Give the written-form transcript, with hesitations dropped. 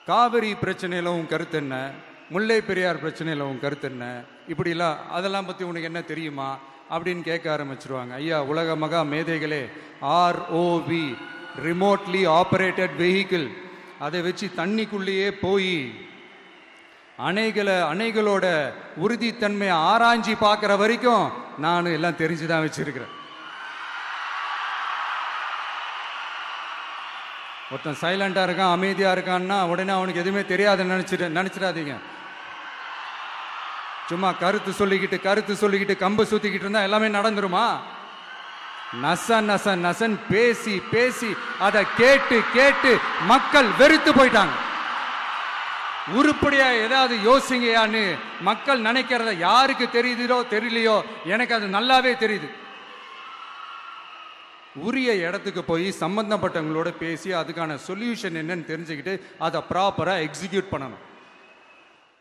காவிரி பிரச்சனையில் உன் கருத்து என்ன, முல்லை பெரியார் பிரச்சனையில் உன் கருத்து என்ன, இப்படிலாம் அதெல்லாம் பற்றி உனக்கு என்ன தெரியுமா அப்படின்னு கேட்க ஆரம்பிச்சிருவாங்க. ஐயா, உலக மகா மேதைகளே, ROV, ரிமோட்லி ஆப்ரேட்டட் வெஹிக்கிள், அதை வச்சு தண்ணிக்குள்ளேயே போய் அணைகளோட உறுதித்தன்மையை ஆராய்ச்சி பார்க்குற வரைக்கும் நான் எல்லாம் தெரிஞ்சுதான் வச்சிருக்கிறேன். ஒருத்தன் சைலண்டா இருக்கான், அமைதியா இருக்கான்னா உடனே அவனுக்கு எதுவுமே தெரியாதுன்னு நினைச்சிடாதீங்க. சும்மா கருத்து சொல்லிக்கிட்டு கம்பு சுத்திக்கிட்டு இருந்தா எல்லாமே நடந்துருமா? நசன் பேசி அதை கேட்டு மக்கள் வெறுத்து போயிட்டாங்க. உருப்படியா ஏதாவது யோசிங்கயான்னு மக்கள் நினைக்கிறத யாருக்கு தெரியுதோ தெரியலையோ, எனக்கு அது நல்லாவே தெரியுது. உரிய இடத்துக்கு போய் சம்பந்தப்பட்டவங்களோட பேசி அதுக்கான சொல்யூஷன் என்னன்னு தெரிஞ்சுக்கிட்டு அதை ப்ராப்பரா எக்ஸிக்யூட் பண்ணணும்.